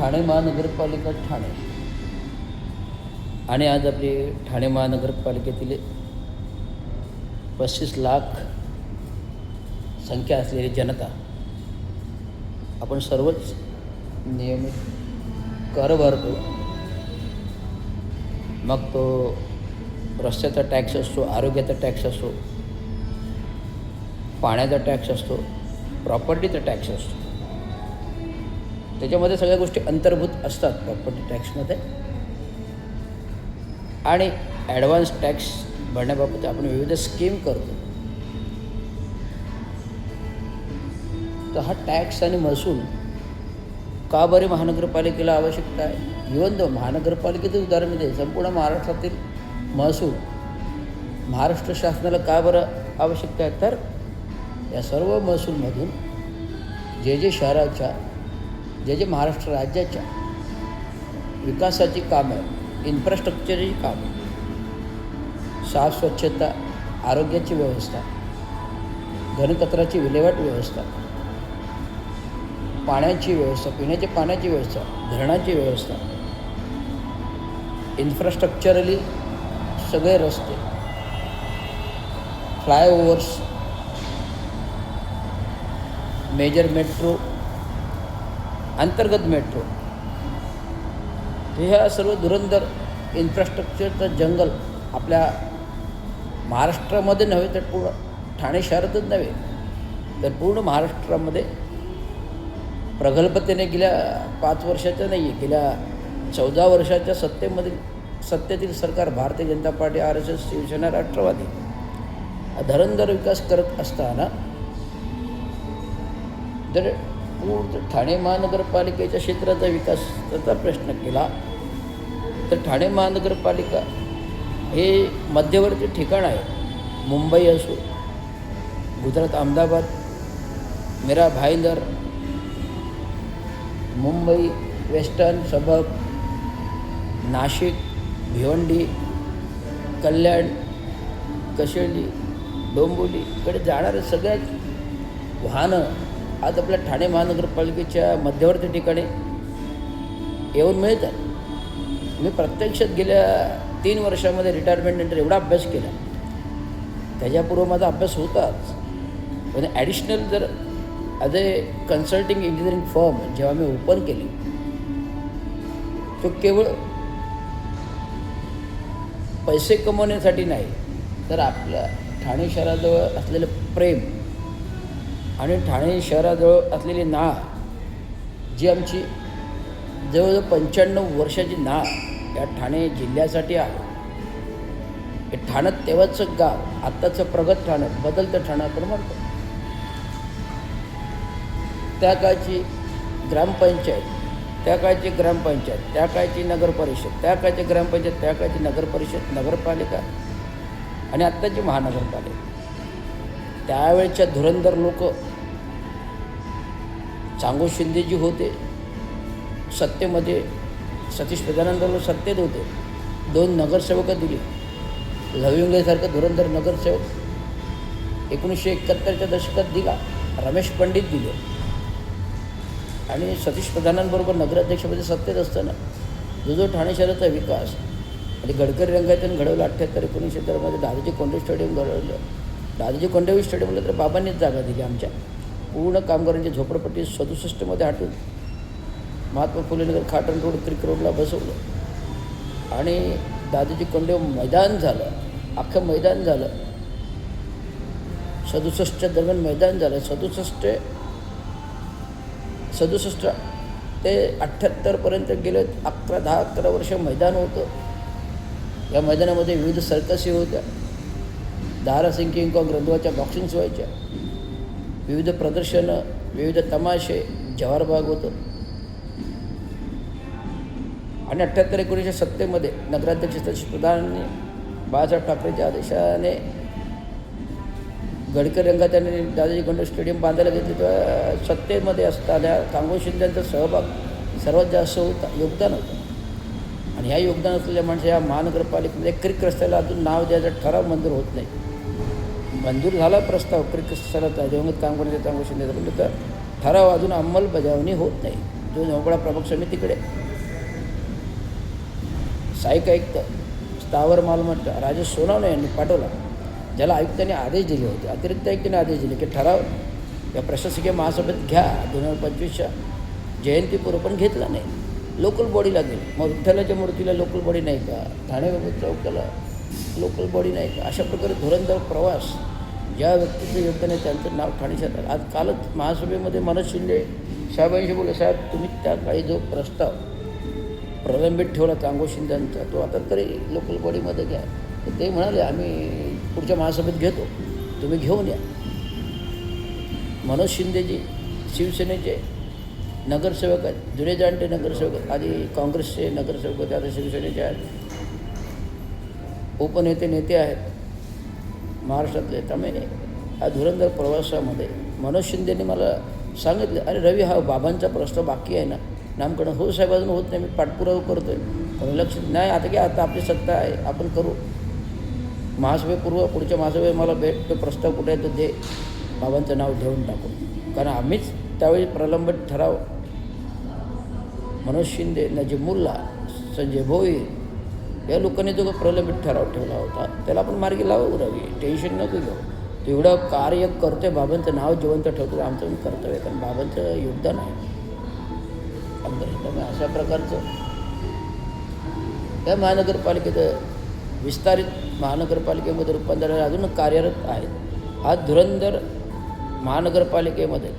ठाणे महानगरपालिका ठाणे आणि आज आपली ठाणे महानगरपालिकेतील 35 लाख संख्या असलेली जनता, आपण सर्वच नियमित कर भरतो. मग तो रस्त्याचा टॅक्स असतो, आरोग्याचा टॅक्स असतो, पाण्याचा टॅक्स असतो, प्रॉपर्टीचा टॅक्स असतो. त्याच्यामध्ये सगळ्या गोष्टी अंतर्भूत असतात प्रॉपर्टी टॅक्समध्ये. आणि ॲडव्हान्स टॅक्स भरण्याबाबत आपण विविध स्कीम करतो. तर हा टॅक्स आणि महसूल का बरे महानगरपालिकेला आवश्यकता आहे? इवन दो महानगरपालिकेचं उदाहरण दे, संपूर्ण महाराष्ट्रातील महसूल महाराष्ट्र शासनाला का बरं आवश्यकता आहे? तर या सर्व महसूलमधून जे शहराच्या, जे महाराष्ट्र राज्याच्या विकासाची कामं, इन्फ्रास्ट्रक्चरची कामं, साफ स्वच्छता, आरोग्याची व्यवस्था, घनकचऱ्याची विल्हेवाट व्यवस्था, पाण्याची व्यवस्था, पिण्याच्या पाण्याची व्यवस्था, धरणाची व्यवस्था, इन्फ्रास्ट्रक्चरली सगळे रस्ते, फ्लायओव्हर्स, मेजर मेट्रो, अंतर्गत मेट्रो, ह्या सर्व धुरंधर इन्फ्रास्ट्रक्चरचं जंगल आपल्या महाराष्ट्रामध्ये नव्हे तर पूर्ण ठाणे शहरातच नव्हे तर पूर्ण महाराष्ट्रामध्ये प्रगल्भतेने गेल्या 5 वर्षाच्या नाही आहे, गेल्या 14 वर्षाच्या सत्तेतील सरकार भारतीय जनता पार्टी, RSS, शिवसेना, राष्ट्रवादी धुरंधर विकास करत असताना जर पूर्ण ठाणे महानगरपालिकेच्या क्षेत्राचा विकासाचा प्रश्न केला तर ठाणे महानगरपालिका हे मध्यवर्ती ठिकाण आहे. मुंबई असो, गुजरात अहमदाबाद, मीरा भाईंदर, मुंबई वेस्टर्न सबब, नाशिक, भिवंडी, कल्याण, कशेळी, डोंबिवलीकडे जाणारे सगळ्यात वाहनं आज आपल्या ठाणे महानगरपालिकेच्या मध्यवर्ती ठिकाणी येऊन मिळतात. मी प्रत्यक्षात गेल्या 3 वर्षामध्ये रिटायरमेंटनंतर एवढा अभ्यास केला. त्याच्यापूर्वी माझा अभ्यास होताच, पण ॲडिशनल जर ॲज ए कन्सल्टिंग इंजिनिअरिंग फर्म जेव्हा मी ओपन केली, तो केवळ पैसे कमवण्यासाठी नाही तर आपल्या ठाणे शहराजवळ असलेलं प्रेम आणि ठाणे शहराजवळ असलेली नाळ, जी आमची जवळजवळ 95 वर्षाची नाळ या ठाणे जिल्ह्यासाठी आहे. हे ठाणं तेव्हाचं गाव, आत्ताचं प्रगत ठाणं, बदलतं ठाणं आपण म्हणतो. त्या काळची ग्रामपंचायत, त्या काळची ग्रामपंचायत, त्या काळची नगरपरिषद, त्या काळची ग्रामपंचायत, त्या काळची नगरपरिषद, नगरपालिका आणि आत्ताची महानगरपालिका. त्यावेळच्या धुरंधर लोक, चांगू शिंदेजी होते सत्तेमध्ये, सतीश प्रधानांबरोबर सत्तेत होते, 2 नगरसेवकं दिली. लविंगेसारखं धुरंधर नगरसेवक 1971च्या दशकात दिला, रमेश पंडित दिले. आणि सतीश प्रधानांबरोबर नगराध्यक्षपदी सत्तेत असताना जो ठाणे शहराचा विकास आणि गडकरी रंगायतून घडवलं. 78-1970मध्ये दादाजी कोंडे स्टेडियम घडवलं. दादाजी कोंडे स्टेडियमला तर बाबांनीच जागा दिली. आमच्या पूर्ण कामगारांची झोपडपट्टी 67मध्ये हटून महात्मा फुले नगर, खाटण रोड, क्रिक रोडला बसवलं. आणि दादाजी कोंडे मैदान झालं, अख्खं मैदान झालं. 67च्या दरम्यान मैदान झालं. 67 ते 78पर्यंत गेले 10-11 वर्ष मैदान होतं. या मैदानामध्ये विविध सर्कसी होत्या, दारासिंग किंग कॉंग रंधवाच्या बॉक्सिंग्स व्हायच्या, विविध प्रदर्शनं, विविध तमाशे, जवाहरबाग होतं. आणि 78-19च्या सत्तेमध्ये नगराध्यक्ष सतीश प्रधानांनी बाळासाहेब ठाकरेच्या आदेशाने गडकरी रंगात त्यांनी दादाजी कोंडे स्टेडियम बांधायला घेतले. तेव्हा सत्तेमध्ये असताना चांगू शिंदेंचा सहभाग सर्वात जास्त होता, योगदान होतं. आणि ह्या योगदान असलेल्या माणसं या महानगरपालिकेमध्ये क्रिक रस्त्याला अजून नाव द्यायचा ठराव मंजूर होत नाही. मंजूर झाला प्रस्ताव क्रिक रस्त्याला दिवंगत कामगारांच्या चांगू शिंदेचा, पण तर ठराव अजून अंमलबजावणी होत नाही. जो नवपडा प्रमुख समितीकडे सहाय्यक आयुक्त स्थावर मालमत्ता राजेश सोनावणे यांनी पाठवला, ज्याला आयुक्तांनी आदेश दिले होते. अतिरिक्त आयुक्तांनी आदेश दिले की ठराव या प्रशासकीय महासभेत घ्या. 2025च्या जयंतीपूर्व पण घेतला नाही. लोकल बॉडी लागेल. मग विठ्ठलाच्या मूर्तीला लोकल बॉडी नाही का? ठाणे चौकाला लोकल बॉडी नाही का? अशा प्रकारे धुरंधर प्रवास ज्या व्यक्तीचं योगदान आहे त्यांचं नाव ठाणे शहरात. आज कालच महासभेमध्ये मनोज शिंदे साहेबांशी बोलले, साहेब तुम्ही त्या काळी जो प्रस्ताव प्रलंबित ठेवला चांगो शिंदेंचा, तो आता तरी लोकल बॉडीमध्ये घ्या. तर ते म्हणाले आम्ही पुढच्या महासभेत घेतो, तुम्ही घेऊन या. मनोज शिंदेजी शिवसेनेचे नगरसेवक आहेत, जुने जाणते नगरसेवक आहेत. आधी काँग्रेसचे नगरसेवक होते, आता शिवसेनेचे आहेत. उपनेते नेते आहेत महाराष्ट्रातले. त्यामुळे हा धुरंधर प्रवासामध्ये मनोज शिंदेने मला सांगितलं, अरे रवी हा बाबांचा प्रस्ताव बाकी आहे ना नामकरण. हो साहेब अजून होत नाही, मी पाठपुरावा करतो आहे, पण लक्ष नाही. आता क्या आता आपली सत्ता आहे, आपण करू. महासभेपूर्व पुढच्या महासभेत मला भेट, तो प्रस्ताव कुठे आहे तो दे, बाबांचं नाव घेऊन टाकू. कारण आम्हीच त्यावेळी प्रलंबित ठराव मनोज शिंदे, नजीब मुल्ला, संजय भोईर या लोकांनी जो प्रलंबित ठराव ठेवला होता त्याला आपण मार्गी लावू. रवी टेन्शन नको घेऊ, तेवढं कार्य करते, बाबांचं नाव जिवंत ठेवतो, आमचं पण कर्तव्य आहे. कारण बाबांचं योगदान आहे आमदार. त्यामुळे अशा प्रकारचं या महानगरपालिकेचं विस्तारित महानगरपालिकेमध्ये रूपांतर अजून कार्यरत आहेत. आज धुरंधर महानगरपालिकेमध्ये